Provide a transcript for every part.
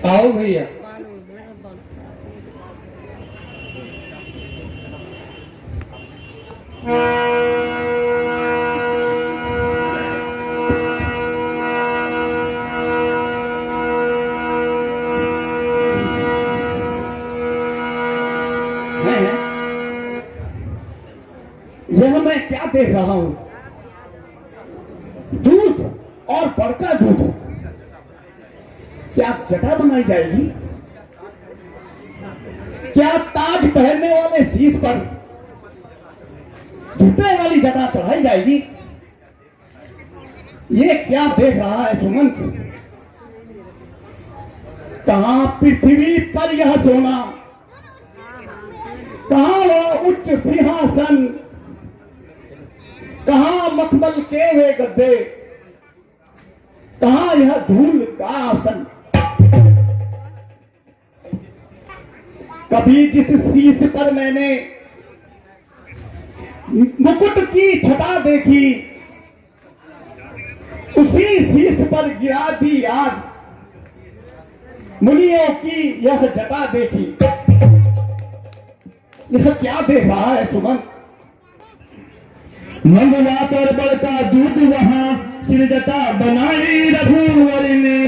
आओ भैया। यह मैं क्या देख रहा हूं? दूध और बड़का दूध। क्या जटा बनाई जाएगी? क्या ताज पहनने वाले शीश पर टूटने वाली जटा चढ़ाई जाएगी? ये क्या देख रहा है सुमंत? कहां पृथ्वी पर यह सोना, कहां वो उच्च सिंहासन, कहां मखमल के वे गद्दे, कहां यह धूल का आसन? कभी जिस शीश पर मैंने मुकुट की छटा देखी, उसी शीश पर गिरा दी आज मुनियों की यह जटा देखी। यह क्या देख रहा है सुमन? मंगवा कर बड़का दूध वहां सिर जटा बनाई रघुवर ने,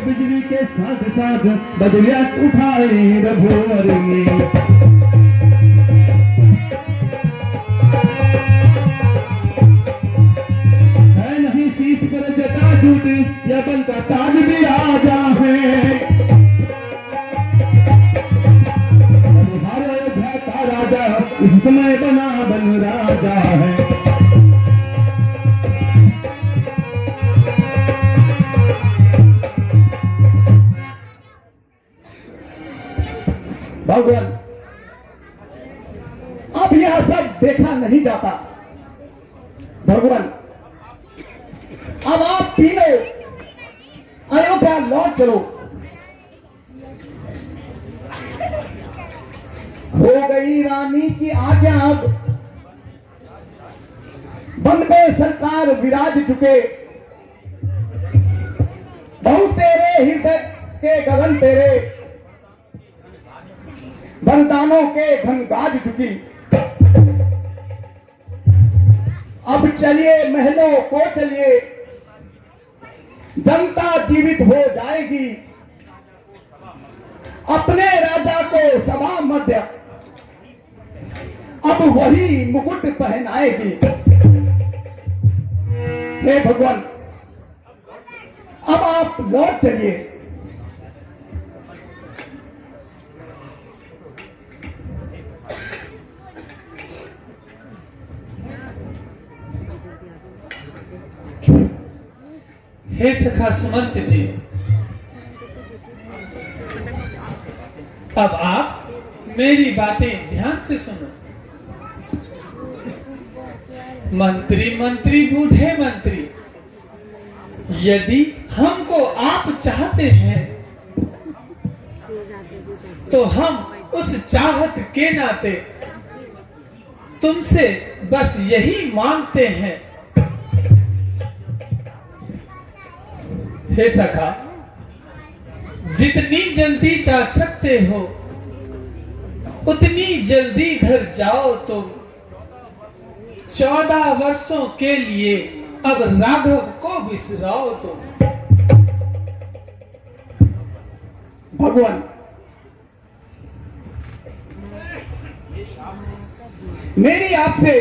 बिजली के साथ साथ बदलिया उठाए रघुवर ने। है नहीं शीश पर जटा दूध, या बल का ताज भी राजा है। राजा इस समय बना बन राजा है। भगवान, अब यह सब देखा नहीं जाता। भगवान, अब आप तीनों अयोध्या लौट चलो। हो गई रानी की आज्ञा, अब बन गए सरकार विराज चुके। बहु तेरे हृदय के गगन तेरे, वरदानों के घन गाज चुकी। अब चलिए महलों को चलिए, जनता जीवित हो जाएगी। अपने राजा को सभा मध्य अब वही मुकुट पहनाएगी। हे भगवान, अब आप लौट चलिए। हे सखा सुमंत जी, अब आप मेरी बातें ध्यान से सुनो। मंत्री मंत्री बूढ़े मंत्री, यदि हमको आप चाहते हैं तो हम उस चाहत के नाते तुमसे बस यही मांगते हैं। हे सखा, जितनी जल्दी जा सकते हो उतनी जल्दी घर जाओ। तुम 14 वर्षों के लिए अब राघव को बिसराओ तुम। भगवान, मेरी आपसे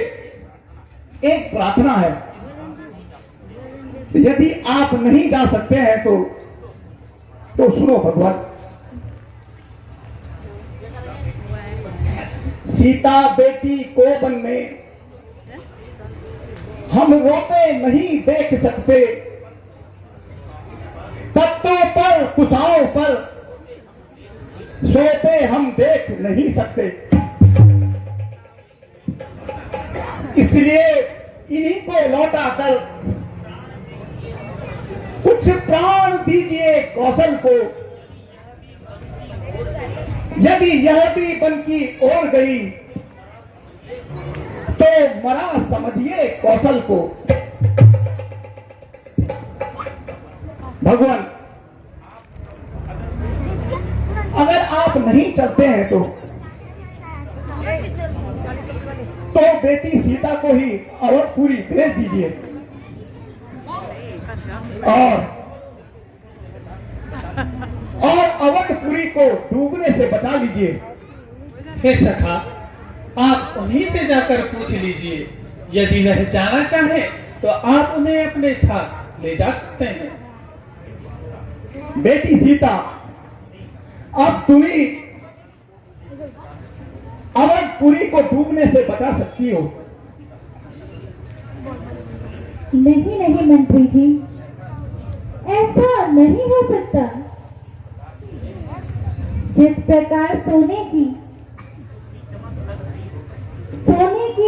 एक प्रार्थना है। यदि आप नहीं जा सकते हैं तो सुनो भगवान। सीता बेटी को वन में हम रोते नहीं देख सकते, पत्तों पर कुसाओं पर सोते हम देख नहीं सकते। इसलिए इन्हीं को लौटा कर कुछ प्राण दीजिए कौशल को। यदि यह भी बन की ओर गई तो मरा समझिए कौशल को। भगवान, अगर आप नहीं चलते हैं तो बेटी सीता को ही अवधपुरी भेज दीजिए और अवधपुरी को डूबने से बचा लीजिए। हे सखा, आप उन्हीं से जाकर पूछ लीजिए। यदि वह जाना चाहे तो आप उन्हें अपने साथ ले जा सकते हैं। बेटी सीता, अब तुम ही अवधपुरी को डूबने से बचा सकती हो। नहीं नहीं मंत्री जी, ऐसा नहीं हो सकता। जिस प्रकार सोने की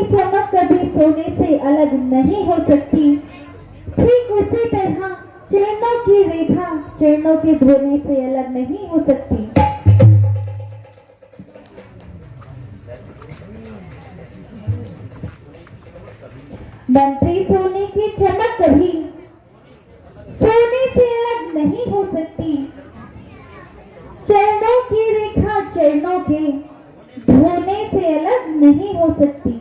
चमक कभी सोने से अलग नहीं हो सकती, ठीक उसी तरह चरणों की रेखा चरणों के धोने से अलग नहीं हो सकती। मंत्री, सोने की चमक कभी सोने से अलग नहीं हो सकती। चरणों की रेखा चरणों के धोने से अलग नहीं हो सकती।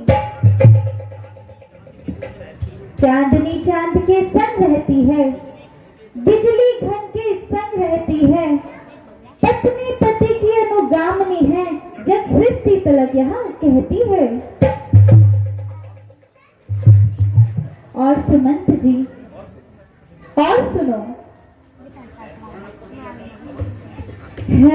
चांदनी चांद के संग रहती है, बिजली घन के संग रहती है, पत्नी पति की अनुगामिनी है, जब सृष्टि तलक यहाँ कहती है। और सुमंत जी, और सुनो, है